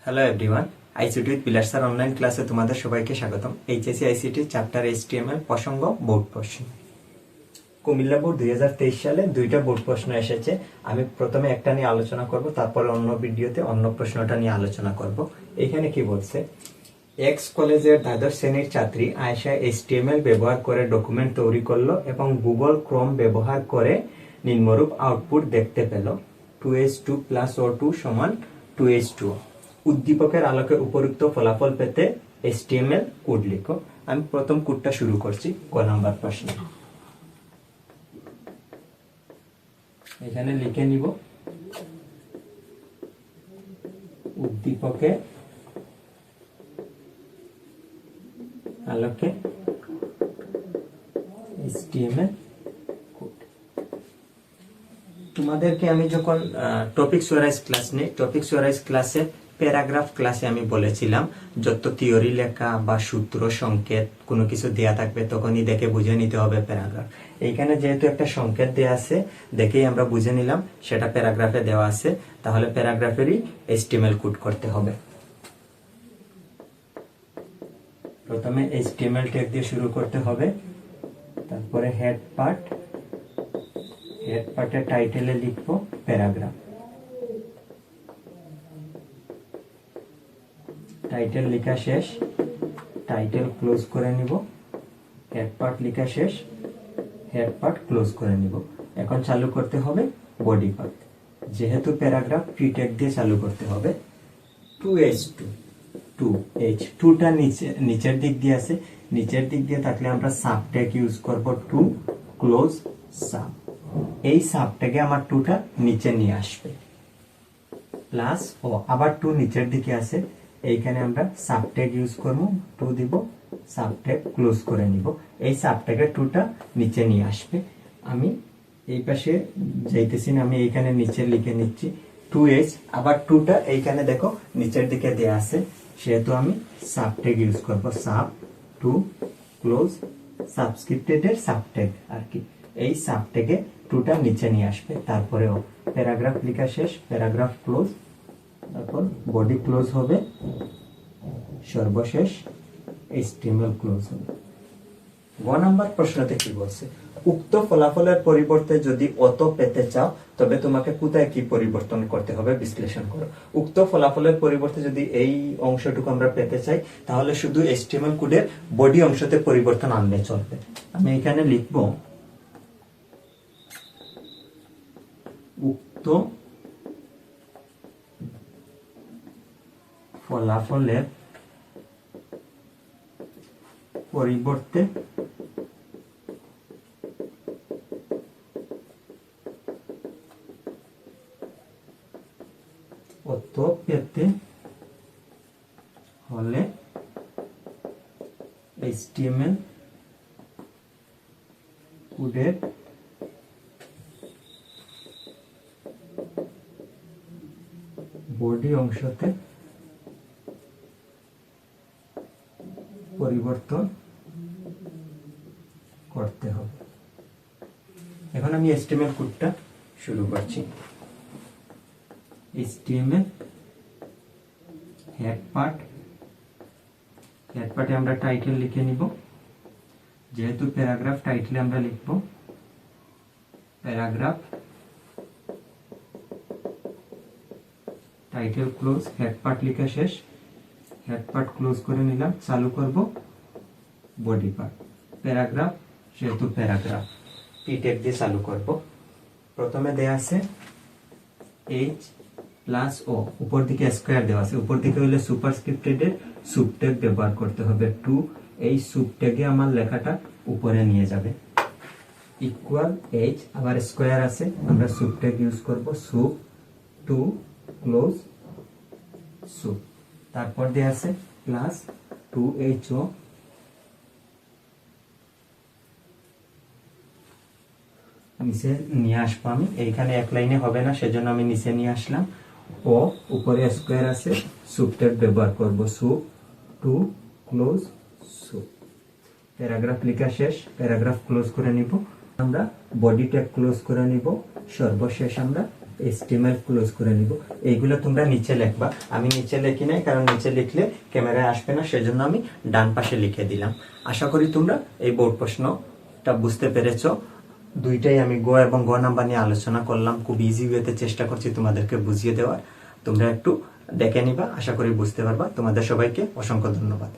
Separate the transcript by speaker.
Speaker 1: Hello everyone, ICT with pillar sir online ক্লাসে তোমাদের সবাইকে স্বাগতম। এইচএসসি আইসিটি চ্যাপ্টার এইচটিএমএল প্রসঙ্গ বোর্ড প্রশ্ন। কুমিল্লা বোর্ড 2023 সালে দুইটা বোর্ড প্রশ্ন এসেছে। আমি প্রথমে একটা নিয়ে আলোচনা করব, তারপরে অন্য ভিডিওতে অন্য প্রশ্নটা নিয়ে আলোচনা করব। এখানে কি বলছে, এক্স কলেজের দ্বাদশ শ্রেণীর ছাত্রী আয়েশা এইচটিএমএল ব্যবহার করে ডকুমেন্ট তৈরি করলো এবং গুগল ক্রোম ব্যবহার করে নিম্নরূপ আউটপুট দেখতে পেল। 2h2 + O2 = 2h2। উদ্দীপকের আলোকে উপযুক্ত ফলাফল পেতে এইচটিএমএল কোড লিখো। আমি প্রথম কোডটা শুরু করছি ক নাম্বার প্রশ্ন। এখানে লিখে নিব উদ্দীপকের আলোকে এইচটিএমএল কোড। তোমাদেরকে আমি যখন টপিক ওয়াইজ ক্লাস নেই, টপিক ওয়াইজ ক্লাসে প্যারাগ্রাফ ক্লাসে আমি বলেছিলাম যত থিওরি লেখা বা সূত্র সংকেত কোনো কিছু দেয়া থাকবে তখনই দেখে বুঝে নিতে হবে প্যারাগ্রাফ। এইখানে যেহেতু একটা সংকেত দেয়া আছে দেখেই আমরা বুঝে নিলাম সেটা প্যারাগ্রাফে দেওয়া আছে, তাহলে প্যারাগ্রাফেরই এইচটিএমএল কোড করতে হবে। প্রথমে এইচটিএমএল ট্যাগ দিয়ে শুরু করতে হবে, তারপরে হেড পার্টের টাইটেলে লিখবো প্যারাগ্রাফ। টাইটেল লেখা শেষ, টাইটেল ক্লোজ করে নিব। হেড পার্ট লেখা শেষ, হেড পার্ট ক্লোজ করে নিব। এখন চালু করতে হবে বডি পার্ট। যেহেতু প্যারাগ্রাফ প্রি ট্যাগ দিয়ে চালু করতে হবে। 2টা নিচের দিক দিয়ে আছে, নিচের দিক দিয়ে থাকলে আমরা সাব ট্যাগ ইউজ করব। 2 ক্লোজ সাব। এই সাব ট্যাগে আমার 2টা নিচে নিয়ে আসবে। প্লাস ও আবার 2 নিচের দিকে আছে, এইখানে আমরা সাব ট্যাগ ইউজ করব। 2 দিব, সাব ট্যাগ ক্লোজ করে নিব। এই সাব ট্যাগে 2টা নিচে নিয়ে আসবে। আমি এই পাশে যাইতেছি না, আমি এইখানে নিচে লিখে নিচ্ছি 2h। আবার 2টা এইখানে দেখো নিচের দিকে দেয়া আছে, সেহেতু আমি সাব ট্যাগ ইউজ করব। সাব 2 ক্লোজ সাবস্ক্রিপ্টেড এর সাব ট্যাগ আর কি। এই সাব ট্যাগে 2টা নিচে নিয়ে আসবে। তারপরেও প্যারাগ্রাফ লেখা শেষ, প্যারাগ্রাফ ক্লোজ, তারপর বডি ক্লোজ হবে, সর্বশেষ এইচটিএমএল ক্লোজ হবে। গ নাম্বার প্রশ্নতে কি বলছে, উক্ত ফলাফলের পরিবর্তে যদি অত পেতে চাও তবে তোমাকে কোথায় কি পরিবর্তন করতে হবে বিশ্লেষণ করো। উক্ত ফলাফলের পরিবর্তে যদি এই অংশটুকু আমরা পেতে চাই তাহলে শুধু এইচটিএমএল কোডের বডি অংশতে পরিবর্তন আনলে চলবে। আমি এখানে লিখব উক্ত ফলাফলের পরিবর্তে অত পেতে হলে এইচটিএমএল কোডের বডি অংশতে পরিবর্তন করতে হবে। এখন আমি এইচটিএমএল কোডটা শুরু করছি। এইচটিএমএল হেড পার্টে আমরা টাইটেল লিখে নিব। যেহেতু প্যারাগ্রাফ, টাইটেলে আমরা লিখব paragraph. Title close, head part লেখা শেষ, হেড পার্ট ক্লোজ করে নিলাম। চালু করব বডি পার্ট। প্যারাগ্রাফ, যেহেতু প্যারাগ্রাফ পি ট্যাগ দিয়ে চালু করব। প্রথমে দেয়া আছে h প্লাস ও, উপর দিকে স্কয়ার দেওয়া আছে, উপর দিকে হলে সুপারস্ক্রিপ্টেড এর সুব ট্যাগ ব্যবহার করতে হবে। 2 এই সুব ট্যাগে আমার লেখাটা উপরে নিয়ে যাবে। ইকুয়াল h, আবার স্কয়ার আছে, আমরা সুব ট্যাগ ইউজ করব। সুব 2 ক্লোজ সুব। তারপর দেয়া আছে প্লাস 2ho নিচে নিয়ে আসবো। আমি এইখানে এক লাইনে হবে না, সেজন্য আমি নিচে নিয়ে আসলাম। ও উপরে স্কয়ার আছে, সুব ট্যাগ ব্যবহার করব। সুব 2 ক্লোজ সুব। প্যারাগ্রাফ লেখা শেষ, প্যারাগ্রাফ ক্লোজ করে নিব। আমরা বডি ট্যাগ ক্লোজ করে নিব। সর্বশেষ আমরা HTML ক্লোজ করে নিব। এইগুলো তোমরা নিচে লিখবা, আমি নিচে লিখি নাই কারণ নিচে লিখলে ক্যামেরায় আসবে না, সেজন্য আমি ডান পাশে লিখে দিলাম। আশা করি তোমরা এই বোর্ড প্রশ্নটা বুঝতে পেরেছো। দুইটাই আমি গ এবং গ নাম্বার নিয়ে আলোচনা করলাম, খুব ইজি ওয়েতে চেষ্টা করছি তোমাদেরকে বুঝিয়ে দেওয়ার। তোমরা একটু দেখে নিবা, আশা করি বুঝতে পারবা। তোমাদের সবাইকে অসংখ্য ধন্যবাদ।